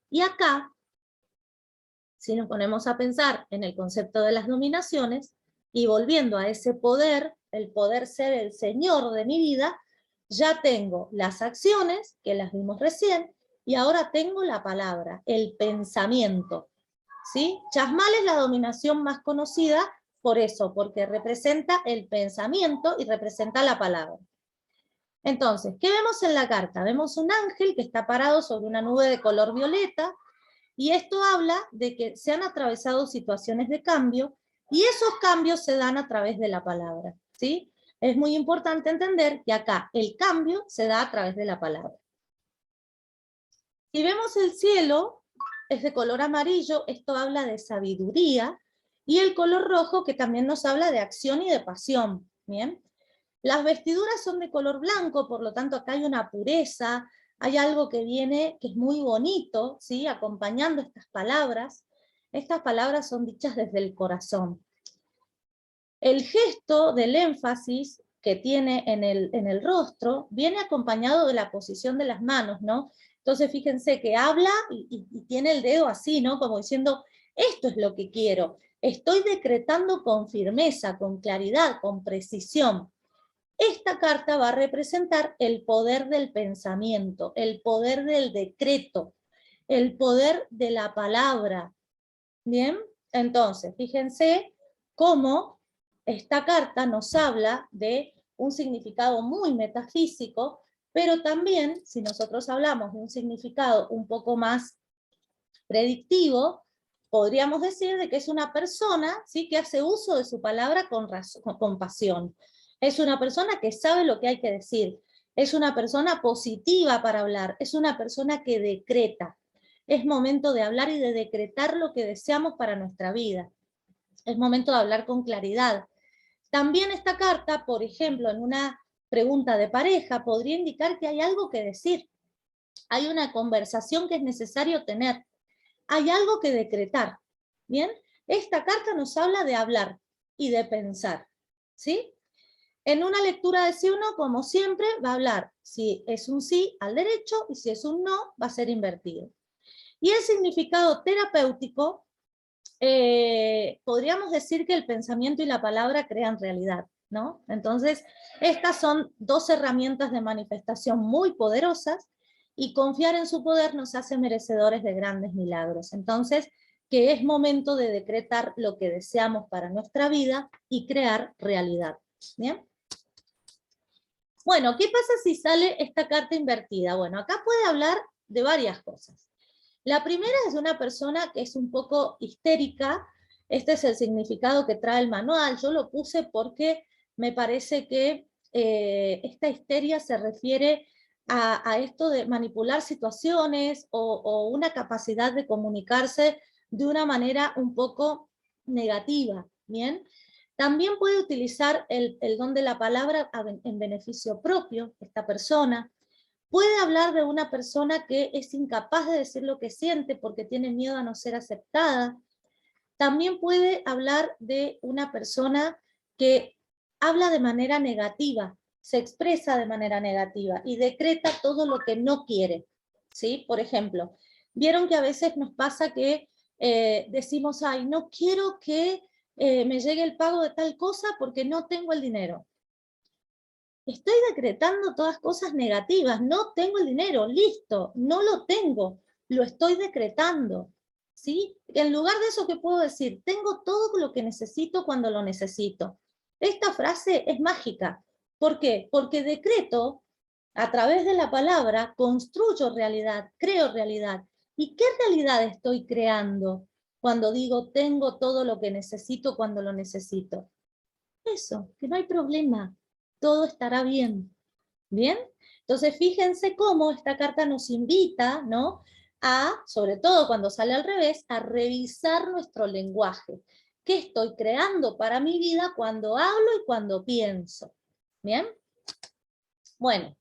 Y acá, si nos ponemos a pensar en el concepto de las dominaciones, y volviendo a ese poder, el poder ser el señor de mi vida, ya tengo las acciones, que las vimos recién, y ahora tengo la palabra, el pensamiento. ¿sí? Chasmal es la dominación más conocida por eso, porque representa el pensamiento y representa la palabra. Entonces, ¿qué vemos en la carta? Vemos un ángel que está parado sobre una nube de color violeta, y esto habla de que se han atravesado situaciones de cambio, y esos cambios se dan a través de la palabra, ¿sí? Es muy importante entender que acá el cambio se da a través de la palabra. Si vemos el cielo, es de color amarillo, esto habla de sabiduría, y el color rojo que también nos habla de acción y de pasión, ¿bien? Las vestiduras son de color blanco, por lo tanto acá hay una pureza, hay algo que viene, que es muy bonito, ¿sí? Acompañando estas palabras. Estas palabras son dichas desde el corazón. El gesto del énfasis que tiene en el rostro viene acompañado de la posición de las manos, ¿no? Entonces fíjense que habla y tiene el dedo así, ¿no? Como diciendo, esto es lo que quiero. Estoy decretando con firmeza, con claridad, con precisión. Esta carta va a representar el poder del pensamiento, el poder del decreto, el poder de la palabra. ¿Bien? Entonces, fíjense cómo esta carta nos habla de un significado muy metafísico, pero también, si nosotros hablamos de un significado un poco más predictivo, podríamos decir de que es una persona, ¿sí?, que hace uso de su palabra con pasión. Es una persona que sabe lo que hay que decir. Es una persona positiva para hablar. Es una persona que decreta. Es momento de hablar y de decretar lo que deseamos para nuestra vida. Es momento de hablar con claridad. También esta carta, por ejemplo, en una pregunta de pareja, podría indicar que hay algo que decir. Hay una conversación que es necesario tener. Hay algo que decretar. ¿Bien? Esta carta nos habla de hablar y de pensar. ¿Sí? En una lectura de sí o no, como siempre, va a hablar si es un sí al derecho y si es un no, va a ser invertido. Y el significado terapéutico, podríamos decir que el pensamiento y la palabra crean realidad, ¿no? Entonces, estas son dos herramientas de manifestación muy poderosas, y confiar en su poder nos hace merecedores de grandes milagros. Entonces, que es momento de decretar lo que deseamos para nuestra vida y crear realidad. ¿Bien? Bueno, ¿qué pasa si sale esta carta invertida? Bueno, acá puede hablar de varias cosas. La primera es de una persona que es un poco histérica. Este es el significado que trae el manual. Yo lo puse porque me parece que esta histeria se refiere a esto de manipular situaciones o una capacidad de comunicarse de una manera un poco negativa, ¿bien? También puede utilizar el don de la palabra en beneficio propio, esta persona. Puede hablar de una persona que es incapaz de decir lo que siente porque tiene miedo a no ser aceptada. También puede hablar de una persona que habla de manera negativa, se expresa de manera negativa y decreta todo lo que no quiere, ¿sí? Por ejemplo, vieron que a veces nos pasa que decimos, ay, no quiero que me llegue el pago de tal cosa porque no tengo el dinero. Estoy decretando todas cosas negativas, no tengo el dinero, listo, no lo tengo, lo estoy decretando, ¿sí? En lugar de eso, ¿qué puedo decir? Tengo todo lo que necesito cuando lo necesito. Esta frase es mágica. ¿Por qué? Porque decreto, a través de la palabra, construyo realidad, creo realidad. ¿Y qué realidad estoy creando cuando digo tengo todo lo que necesito cuando lo necesito? Eso, que no hay problema, todo estará bien. ¿Bien? Entonces fíjense cómo esta carta nos invita, ¿no?, a, sobre todo cuando sale al revés, a revisar nuestro lenguaje. ¿Qué estoy creando para mi vida cuando hablo y cuando pienso? ¿Bien? Bueno,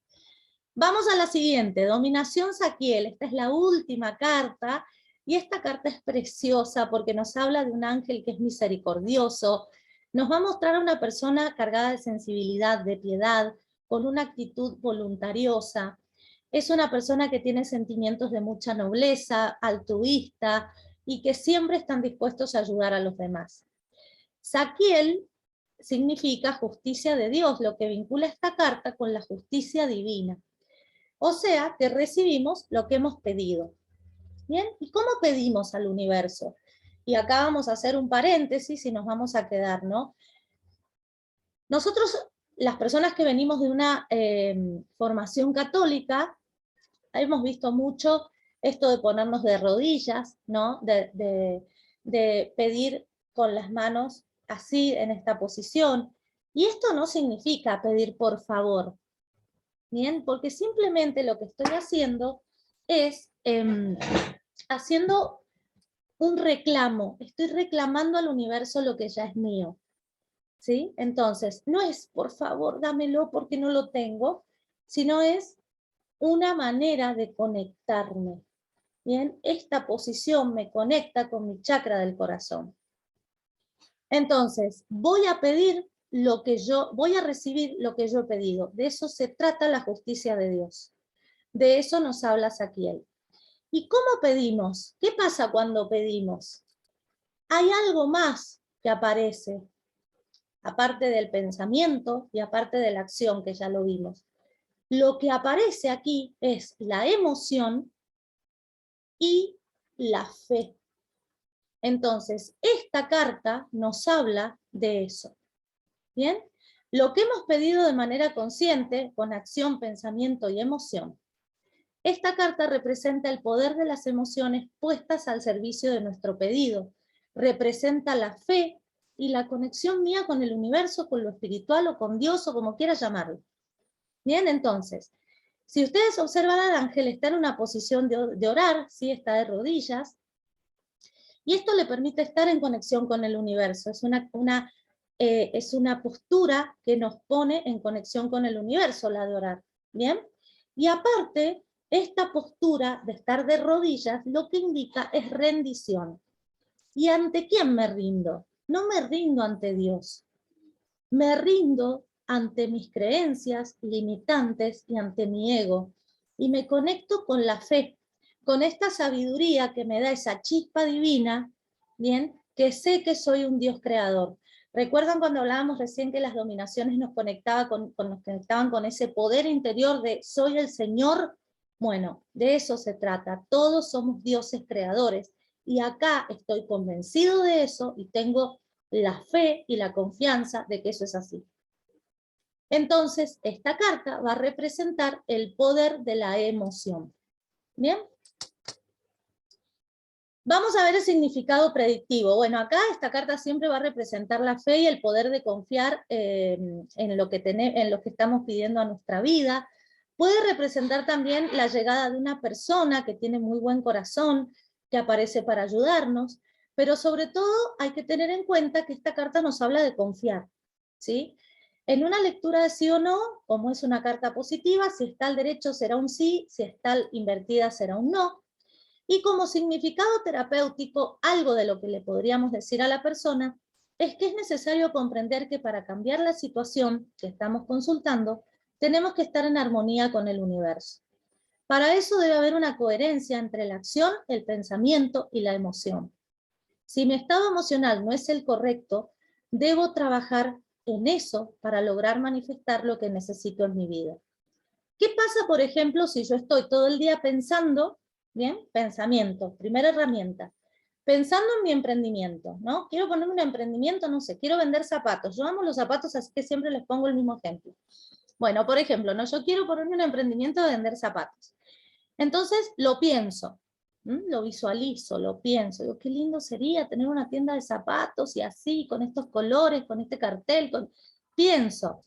vamos a la siguiente, Dominación Saquiel. Esta es la última carta, y esta carta es preciosa porque nos habla de un ángel que es misericordioso. Nos va a mostrar a una persona cargada de sensibilidad, de piedad, con una actitud voluntariosa. Es una persona que tiene sentimientos de mucha nobleza, altruista, y que siempre están dispuestos a ayudar a los demás. Saquiel significa justicia de Dios, lo que vincula esta carta con la justicia divina. O sea, que recibimos lo que hemos pedido. ¿Bien? ¿Y cómo pedimos al universo? y acá vamos a hacer un paréntesis y nos vamos a quedar, ¿no? Nosotros, las personas que venimos de una formación católica, hemos visto mucho esto de ponernos de rodillas, ¿no? De pedir con las manos así, en esta posición. Y esto no significa pedir por favor, ¿bien? Porque simplemente lo que estoy haciendo es haciendo un reclamo. Estoy reclamando al universo lo que ya es mío, ¿sí? Entonces, no es por favor dámelo porque no lo tengo, sino es una manera de conectarme. Bien, esta posición me conecta con mi chakra del corazón. Entonces, voy a recibir lo que yo he pedido. De eso se trata la justicia de Dios. De eso nos habla Saquiel. ¿Y cómo pedimos? ¿Qué pasa cuando pedimos? Hay algo más que aparece, aparte del pensamiento y aparte de la acción, que ya lo vimos. Lo que aparece aquí es la emoción y la fe. Entonces, esta carta nos habla de eso. ¿Bien? Lo que hemos pedido de manera consciente, con acción, pensamiento y emoción. Esta carta representa el poder de las emociones puestas al servicio de nuestro pedido. Representa la fe y la conexión mía con el universo, con lo espiritual o con Dios o como quiera llamarlo. Bien, entonces, si ustedes observan al ángel, está en una posición de orar, ¿sí? Está de rodillas, y esto le permite estar en conexión con el universo. Es una postura que nos pone en conexión con el universo, la de orar. ¿Bien? Y aparte, esta postura de estar de rodillas lo que indica es rendición. ¿Y ante quién me rindo? No me rindo ante Dios. Me rindo ante mis creencias limitantes y ante mi ego. Y me conecto con la fe, con esta sabiduría que me da esa chispa divina, ¿bien? Que sé que soy un Dios creador. ¿Recuerdan cuando hablábamos recién que las dominaciones nos conectaban con ese poder interior de soy el Señor? Bueno, de eso se trata. Todos somos dioses creadores. Y acá estoy convencido de eso y tengo la fe y la confianza de que eso es así. Entonces, esta carta va a representar el poder de la emoción. ¿Bien? Vamos a ver el significado predictivo. Bueno, acá esta carta siempre va a representar la fe y el poder de confiar en lo que estamos pidiendo a nuestra vida. Puede representar también la llegada de una persona que tiene muy buen corazón, que aparece para ayudarnos, pero sobre todo hay que tener en cuenta que esta carta nos habla de confiar, ¿sí? En una lectura de sí o no, como es una carta positiva, si está al derecho será un sí, si está invertida será un no. Y como significado terapéutico, algo de lo que le podríamos decir a la persona es que es necesario comprender que para cambiar la situación que estamos consultando, tenemos que estar en armonía con el universo. Para eso debe haber una coherencia entre la acción, el pensamiento y la emoción. Si mi estado emocional no es el correcto, debo trabajar en eso para lograr manifestar lo que necesito en mi vida. ¿Qué pasa, por ejemplo, si yo estoy todo el día pensando, bien, pensamiento, primera herramienta, pensando en mi emprendimiento, ¿no? Quiero poner un emprendimiento, no sé, quiero vender zapatos. Yo amo los zapatos, así que siempre les pongo el mismo ejemplo. Bueno, por ejemplo, ¿no? Yo quiero ponerme un emprendimiento de vender zapatos. Entonces lo pienso, lo visualizo, lo pienso. Digo, qué lindo sería tener una tienda de zapatos y así, con estos colores, con este cartel. Pienso,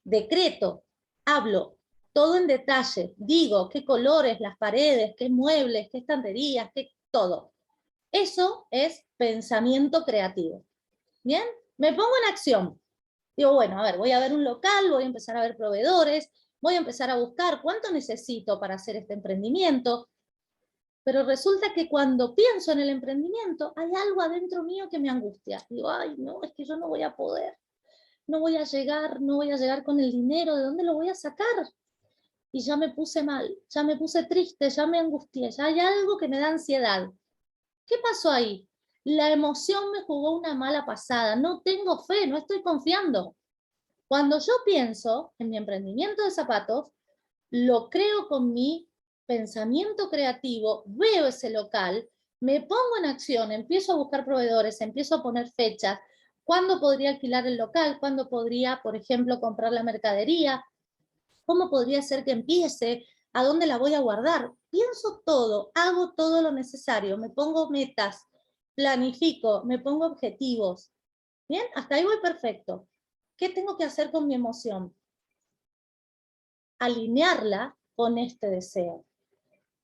decreto, hablo, todo en detalle. Digo qué colores, las paredes, qué muebles, qué estanterías, qué todo. Eso es pensamiento creativo. ¿Bien? Me pongo en acción. Digo, bueno, a ver, voy a ver un local, voy a empezar a ver proveedores, voy a empezar a buscar cuánto necesito para hacer este emprendimiento. Pero resulta que cuando pienso en el emprendimiento, hay algo adentro mío que me angustia. Digo, ay, no, es que yo no voy a poder. No voy a llegar con el dinero, ¿de dónde lo voy a sacar? Y ya me puse mal, ya me puse triste, ya me angustié, ya hay algo que me da ansiedad. ¿Qué pasó ahí? La emoción me jugó una mala pasada, no tengo fe, no estoy confiando. Cuando yo pienso en mi emprendimiento de zapatos, lo creo con mi pensamiento creativo, veo ese local, me pongo en acción, empiezo a buscar proveedores, empiezo a poner fechas, cuándo podría alquilar el local, cuándo podría, por ejemplo, comprar la mercadería, cómo podría ser que empiece, a dónde la voy a guardar. Pienso todo, hago todo lo necesario, me pongo metas, planifico, me pongo objetivos. Bien, hasta ahí voy perfecto. ¿Qué tengo que hacer con mi emoción? Alinearla con este deseo.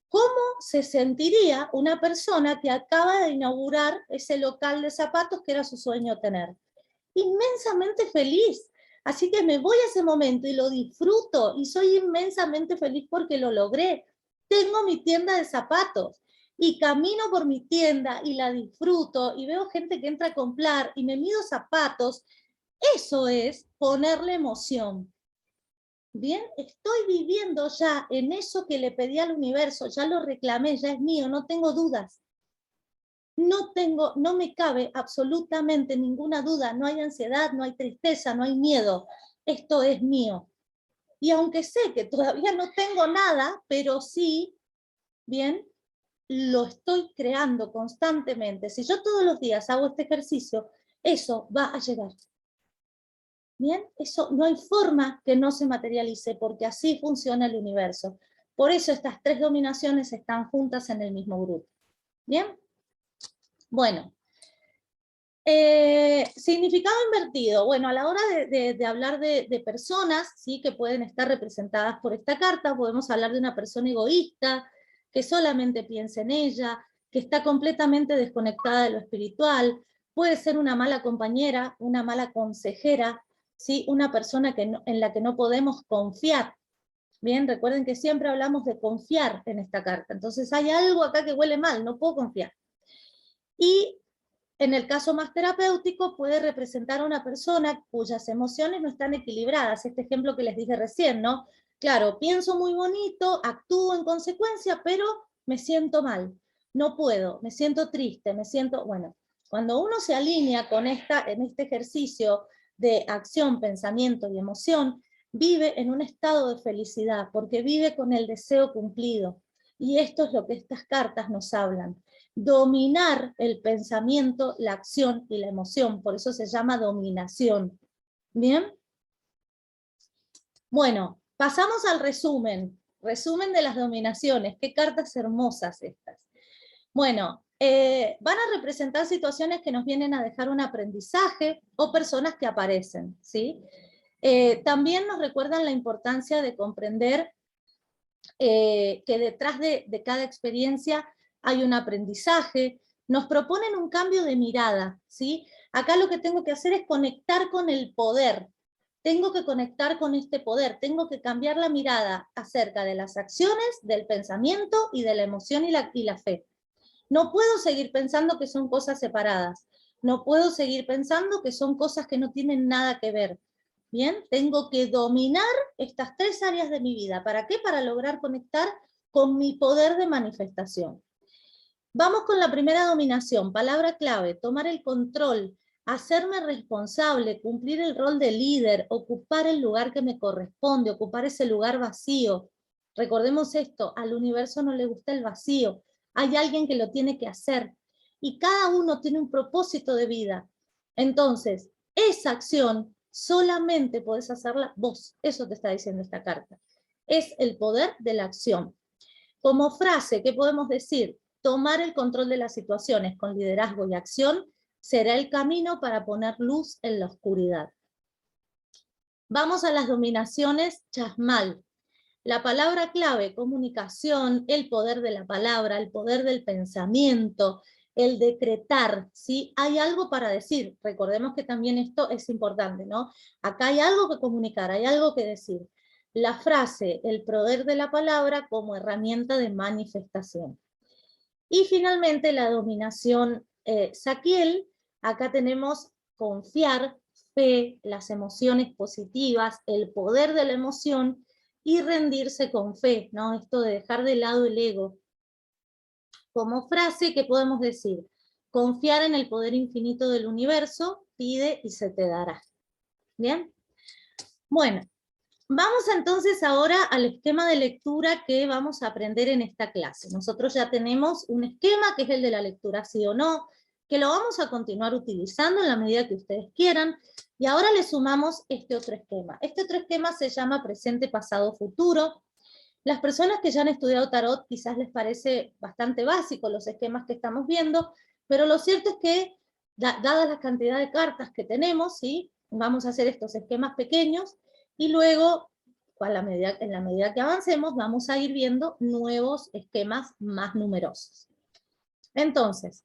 ¿Cómo se sentiría una persona que acaba de inaugurar ese local de zapatos que era su sueño tener? Inmensamente feliz. Así que me voy a ese momento y lo disfruto y soy inmensamente feliz porque lo logré. Tengo mi tienda de zapatos y camino por mi tienda y la disfruto y veo gente que entra a comprar y me mido zapatos. Eso es ponerle emoción. Bien, estoy viviendo ya en eso que le pedí al universo, ya lo reclamé, ya es mío, no tengo dudas. No me cabe absolutamente ninguna duda, no hay ansiedad, no hay tristeza, no hay miedo. Esto es mío. Y aunque sé que todavía no tengo nada, pero sí, bien, lo estoy creando constantemente. Si yo todos los días hago este ejercicio, eso va a llegar. Bien, eso no hay forma que no se materialice, porque así funciona el universo. Por eso estas tres dominaciones están juntas en el mismo grupo. Bien, bueno. Significado invertido. Bueno, a la hora de hablar de personas, ¿sí?, que pueden estar representadas por esta carta, podemos hablar de una persona egoísta, que solamente piensa en ella, que está completamente desconectada de lo espiritual, puede ser una mala compañera, una mala consejera, ¿sí?, una persona en la que no podemos confiar. Bien, recuerden que siempre hablamos de confiar en esta carta, entonces hay algo acá que huele mal, no puedo confiar. Y en el caso más terapéutico puede representar a una persona cuyas emociones no están equilibradas, este ejemplo que les dije recién, ¿no? Claro, pienso muy bonito, actúo en consecuencia, pero me siento mal, no puedo, me siento triste, me siento, bueno, cuando uno se alinea con en este ejercicio de acción, pensamiento y emoción, vive en un estado de felicidad, porque vive con el deseo cumplido. Y esto es lo que estas cartas nos hablan. Dominar el pensamiento, la acción y la emoción, por eso se llama dominación. ¿Bien? Bueno, pasamos al resumen de las dominaciones. Qué cartas hermosas estas. Bueno, van a representar situaciones que nos vienen a dejar un aprendizaje o personas que aparecen, ¿sí? También nos recuerdan la importancia de comprender que detrás de cada experiencia hay un aprendizaje, nos proponen un cambio de mirada, ¿sí? Acá lo que tengo que hacer es conectar con el poder, tengo que conectar con este poder, tengo que cambiar la mirada acerca de las acciones, del pensamiento y de la emoción y la fe. No puedo seguir pensando que son cosas separadas, no puedo seguir pensando que son cosas que no tienen nada que ver. Bien, tengo que dominar estas tres áreas de mi vida. ¿Para qué? Para lograr conectar con mi poder de manifestación. Vamos con la primera dominación, palabra clave, tomar el control, hacerme responsable, cumplir el rol de líder, ocupar el lugar que me corresponde, ocupar ese lugar vacío. Recordemos esto, al universo no le gusta el vacío, hay alguien que lo tiene que hacer, y cada uno tiene un propósito de vida. Entonces, esa acción solamente podés hacerla vos, eso te está diciendo esta carta. Es el poder de la acción. Como frase, ¿qué podemos decir? Tomar el control de las situaciones con liderazgo y acción será el camino para poner luz en la oscuridad. Vamos a las dominaciones chasmal. La palabra clave, comunicación, el poder de la palabra, el poder del pensamiento, el decretar, ¿sí? Hay algo para decir. Recordemos que también esto es importante, ¿no? Acá hay algo que comunicar, hay algo que decir. La frase, el poder de la palabra como herramienta de manifestación. Y finalmente la dominación Saquiel, acá tenemos confiar, fe, las emociones positivas, el poder de la emoción y rendirse con fe, ¿no? Esto de dejar de lado el ego. Como frase, ¿qué podemos decir? Confiar en el poder infinito del universo, pide y se te dará. ¿Bien? Bueno, Vamos entonces ahora al esquema de lectura que vamos a aprender en esta clase. Nosotros ya tenemos un esquema que es el de la lectura sí o no, que lo vamos a continuar utilizando en la medida que ustedes quieran, y ahora le sumamos este otro esquema. Este otro esquema se llama presente, pasado, futuro. Las personas que ya han estudiado tarot quizás les parece bastante básico los esquemas que estamos viendo, pero lo cierto es que, dada la cantidad de cartas que tenemos, ¿sí?, vamos a hacer estos esquemas pequeños, y luego, en la medida que avancemos, vamos a ir viendo nuevos esquemas más numerosos. Entonces,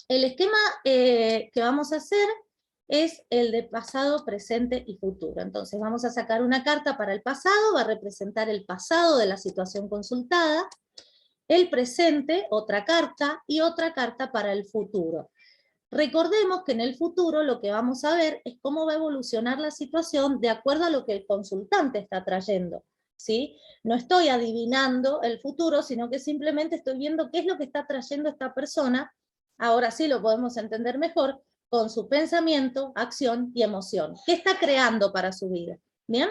el esquema que vamos a hacer es el de pasado, presente y futuro. Entonces vamos a sacar una carta para el pasado, va a representar el pasado de la situación consultada, el presente, otra carta, y otra carta para el futuro. Recordemos que en el futuro lo que vamos a ver es cómo va a evolucionar la situación de acuerdo a lo que el consultante está trayendo, ¿sí? No estoy adivinando el futuro, sino que simplemente estoy viendo qué es lo que está trayendo esta persona. Ahora sí lo podemos entender mejor con su pensamiento, acción y emoción. ¿Qué está creando para su vida? ¿Bien?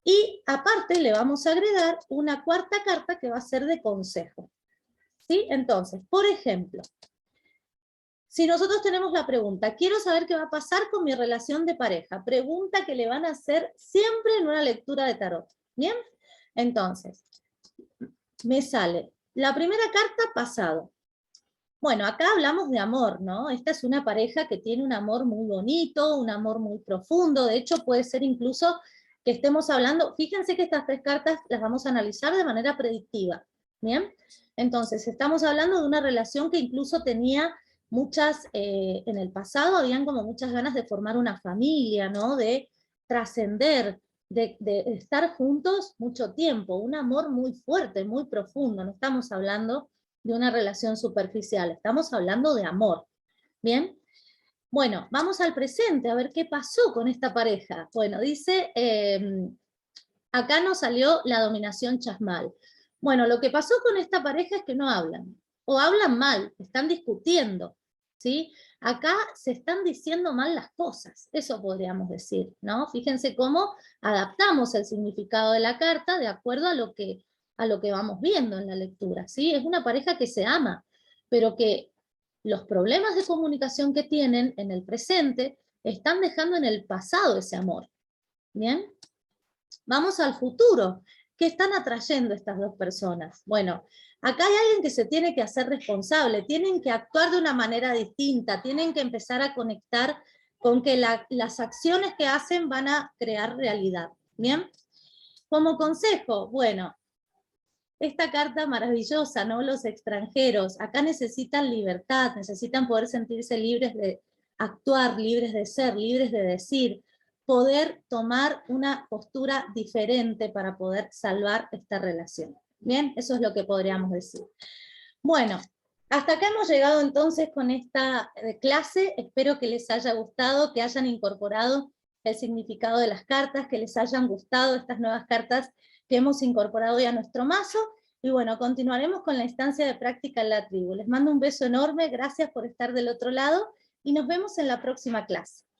Y aparte le vamos a agregar una cuarta carta que va a ser de consejo, ¿sí? Entonces, por ejemplo, si nosotros tenemos la pregunta, quiero saber qué va a pasar con mi relación de pareja, pregunta que le van a hacer siempre en una lectura de tarot, ¿bien? Entonces, me sale la primera carta, pasado. Bueno, acá hablamos de amor, ¿no? Esta es una pareja que tiene un amor muy bonito, un amor muy profundo, de hecho puede ser incluso que estemos hablando, fíjense que estas tres cartas las vamos a analizar de manera predictiva, ¿bien? Entonces, estamos hablando de una relación que incluso tenía muchas, en el pasado habían como muchas ganas de formar una familia, ¿no? De trascender, de estar juntos mucho tiempo, un amor muy fuerte, muy profundo, no estamos hablando de una relación superficial, estamos hablando de amor, ¿bien? Bueno, vamos al presente, a ver qué pasó con esta pareja. Bueno, dice, acá nos salió la dominación chasmal. Bueno, lo que pasó con esta pareja es que no hablan, o hablan mal, están discutiendo, ¿sí? Acá se están diciendo mal las cosas, eso podríamos decir, ¿no? Fíjense cómo adaptamos el significado de la carta de acuerdo a lo que vamos viendo en la lectura, ¿sí? Es una pareja que se ama, pero que los problemas de comunicación que tienen en el presente están dejando en el pasado ese amor, ¿bien? Vamos al futuro. ¿Qué están atrayendo estas dos personas? Bueno, acá hay alguien que se tiene que hacer responsable, tienen que actuar de una manera distinta, tienen que empezar a conectar con que las acciones que hacen van a crear realidad, ¿bien? Como consejo, bueno, esta carta maravillosa, ¿no? Los extranjeros, acá necesitan libertad, necesitan poder sentirse libres de actuar, libres de ser, libres de decir, poder tomar una postura diferente para poder salvar esta relación. Bien, eso es lo que podríamos decir. Bueno, hasta acá hemos llegado entonces con esta clase, espero que les haya gustado, que hayan incorporado el significado de las cartas, que les hayan gustado estas nuevas cartas que hemos incorporado ya a nuestro mazo, y bueno, continuaremos con la instancia de práctica en la tribu. Les mando un beso enorme, gracias por estar del otro lado, y nos vemos en la próxima clase.